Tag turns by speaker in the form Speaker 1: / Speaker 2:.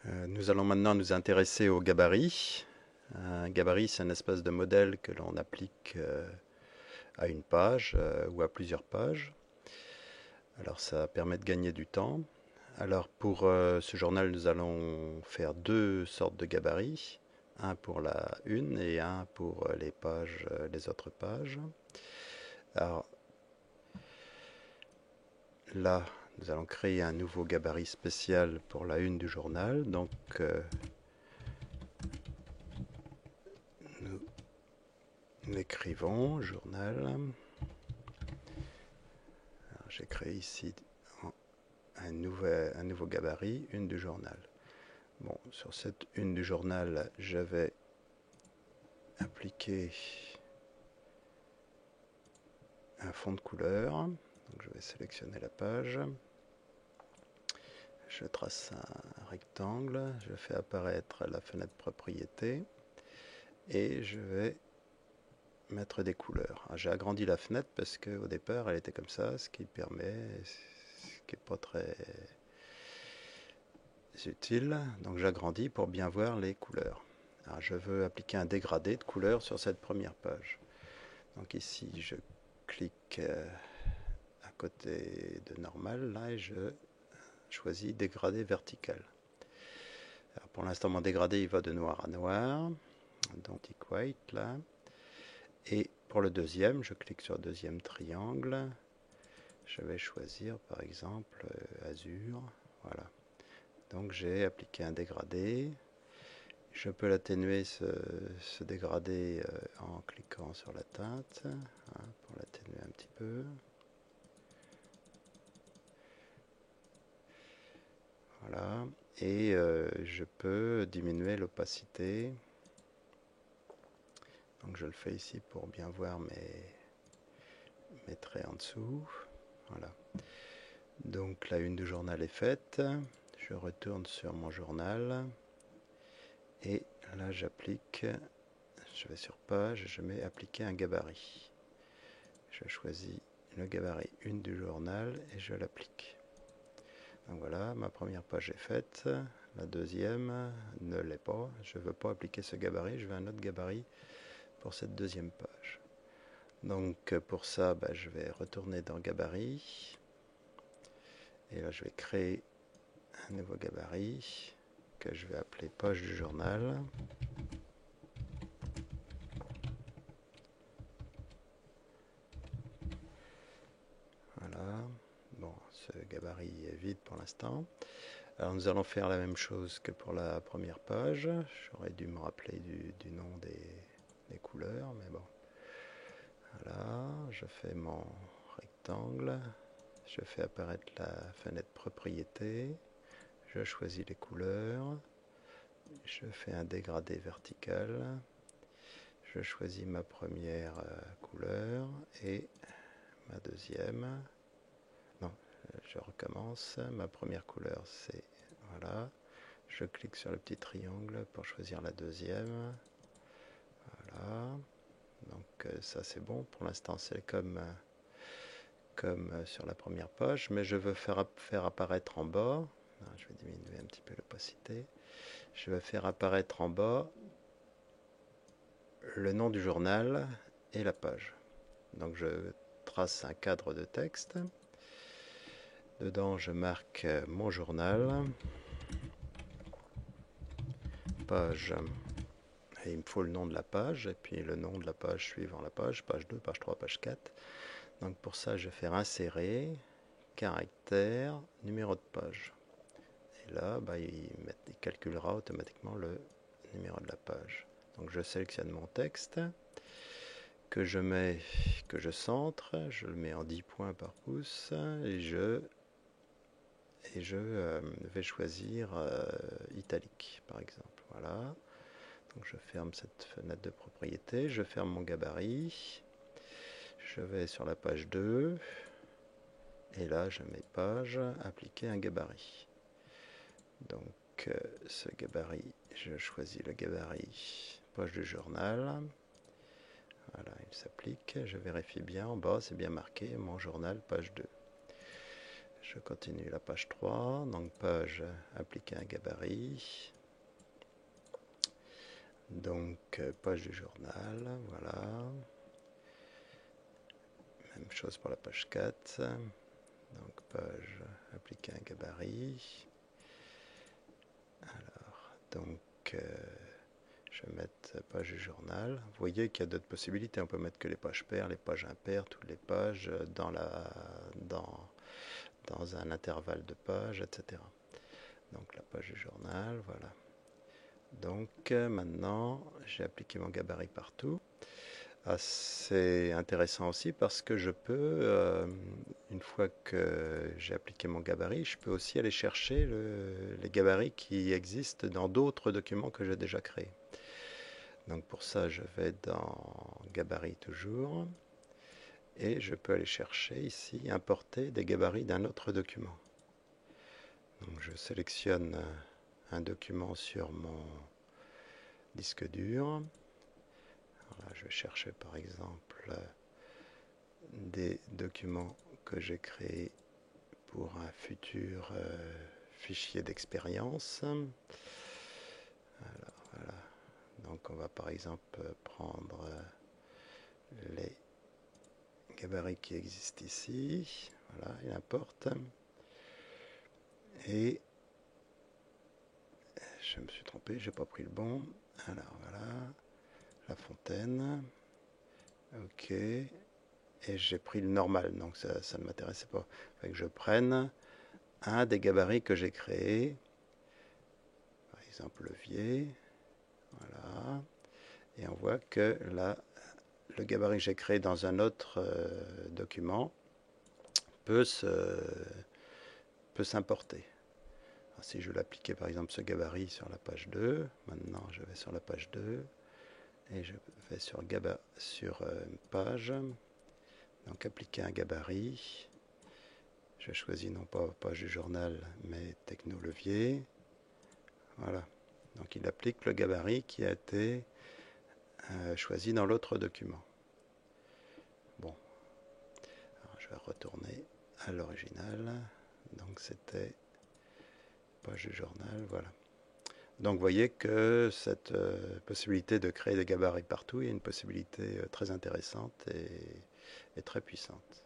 Speaker 1: Nous allons maintenant nous intéresser au gabarit. Un gabarit, c'est un espèce de modèle que l'on applique à une page ou à plusieurs pages. Alors ça permet de gagner du temps. Alors pour ce journal, nous allons faire deux sortes de gabarits. Un pour la une et un pour les pages, les autres pages. Alors là, nous allons créer un nouveau gabarit spécial pour la une du journal. Donc nous écrivons journal. J'ai créé ici un nouveau gabarit, une du journal. Bon, sur cette une du journal, je vais appliquer un fond de couleur. Donc je vais sélectionner la page. Je trace un rectangle. Je fais apparaître la fenêtre propriété. Et je vais mettre des couleurs. J'ai agrandi la fenêtre parce qu'au départ, elle était comme ça, ce qui n'est pas très utile. Donc j'agrandis pour bien voir les couleurs. Alors, je veux appliquer un dégradé de couleurs sur cette première page. Donc ici, je clique à côté de normal, là, et je choisis dégradé vertical. Alors, pour l'instant, mon dégradé, il va de noir à noir, donc tick white, là. Et pour le deuxième, je clique sur le deuxième triangle. Je vais choisir, par exemple, azur. Voilà. Donc j'ai appliqué un dégradé. Je peux l'atténuer, ce dégradé, en cliquant sur la teinte, pour l'atténuer un petit peu. Voilà. Et je peux diminuer l'opacité. Donc je le fais ici pour bien voir mes traits en dessous. Voilà. Donc la une du journal est faite. Je retourne sur mon journal. Et là j'applique, je vais sur page, je mets appliquer un gabarit. Je choisis le gabarit une du journal et je l'applique. Donc voilà, ma première page est faite. La deuxième ne l'est pas. Je ne veux pas appliquer ce gabarit, je veux un autre gabarit pour cette deuxième page. Donc pour ça, je vais retourner dans gabarit. Et là, je vais créer un nouveau gabarit que je vais appeler page du journal. Voilà. Bon, ce gabarit est vide pour l'instant. Alors nous allons faire la même chose que pour la première page. J'aurais dû me rappeler du nom des couleurs, mais bon. Voilà, je fais mon rectangle. Je fais apparaître la fenêtre propriété. Je choisis les couleurs. Je fais un dégradé vertical. Je choisis ma première couleur et ma deuxième. Non, je recommence. Ma première couleur, c'est voilà. Je clique sur le petit triangle pour choisir la deuxième. Voilà. Donc ça c'est bon. Pour l'instant c'est comme sur la première page, mais je veux faire apparaître en bas. Je vais diminuer un petit peu l'opacité. Je vais faire apparaître en bas le nom du journal et la page. Donc je trace un cadre de texte. Dedans je marque mon journal, page, et il me faut le nom de la page, et puis le nom de la page suivant la page 2, page 3, page 4. Donc pour ça je vais faire insérer, caractère, numéro de page. Et là il calculera automatiquement le numéro de la page. Donc je sélectionne mon texte, que je centre, je le mets en 10 points par pouce, et je vais choisir italique par exemple. Voilà. Donc je ferme cette fenêtre de propriété, je ferme mon gabarit, je vais sur la page 2, et là je mets page, appliquer un gabarit. Donc ce gabarit, je choisis le gabarit page du journal. Voilà, il s'applique, je vérifie bien, en bas c'est bien marqué, mon journal page 2. Je continue la page 3, donc page appliquer un gabarit. Donc page du journal, voilà. Même chose pour la page 4. Donc page appliquer un gabarit. Alors, donc je vais mettre page du journal. Vous voyez qu'il y a d'autres possibilités. On peut mettre que les pages paires, les pages impaires, toutes les pages dans un intervalle de pages, etc. Donc la page du journal, voilà. Donc maintenant, j'ai appliqué mon gabarit partout. C'est intéressant aussi parce que je peux, une fois que j'ai appliqué mon gabarit, je peux aussi aller chercher les gabarits qui existent dans d'autres documents que j'ai déjà créés. Donc pour ça, je vais dans gabarit toujours et je peux aller chercher ici, importer des gabarits d'un autre document. Donc je sélectionne un document sur mon disque dur. Voilà, je vais chercher par exemple des documents que j'ai créés pour un futur fichier d'expérience. Alors voilà, donc on va par exemple prendre les gabarits qui existent ici. Voilà, il importe. Et je me suis trompé, j'ai pas pris le bon. Alors voilà, la fontaine. Ok. Et j'ai pris le normal, donc ça ne m'intéressait pas. Il faut que je prenne un des gabarits que j'ai créé. Par exemple, levier. Voilà. Et on voit que là, le gabarit que j'ai créé dans un autre document peut s'importer. Si je veux l'appliquer par exemple ce gabarit sur la page 2, maintenant je vais sur la page 2 et je vais sur page, donc appliquer un gabarit. Je choisis non pas page du journal mais techno levier. Voilà, donc il applique le gabarit qui a été choisi dans l'autre document. Bon, alors je vais retourner à l'original. Donc c'était page du journal, voilà. Donc vous voyez que cette possibilité de créer des gabarits partout est une possibilité très intéressante et très puissante.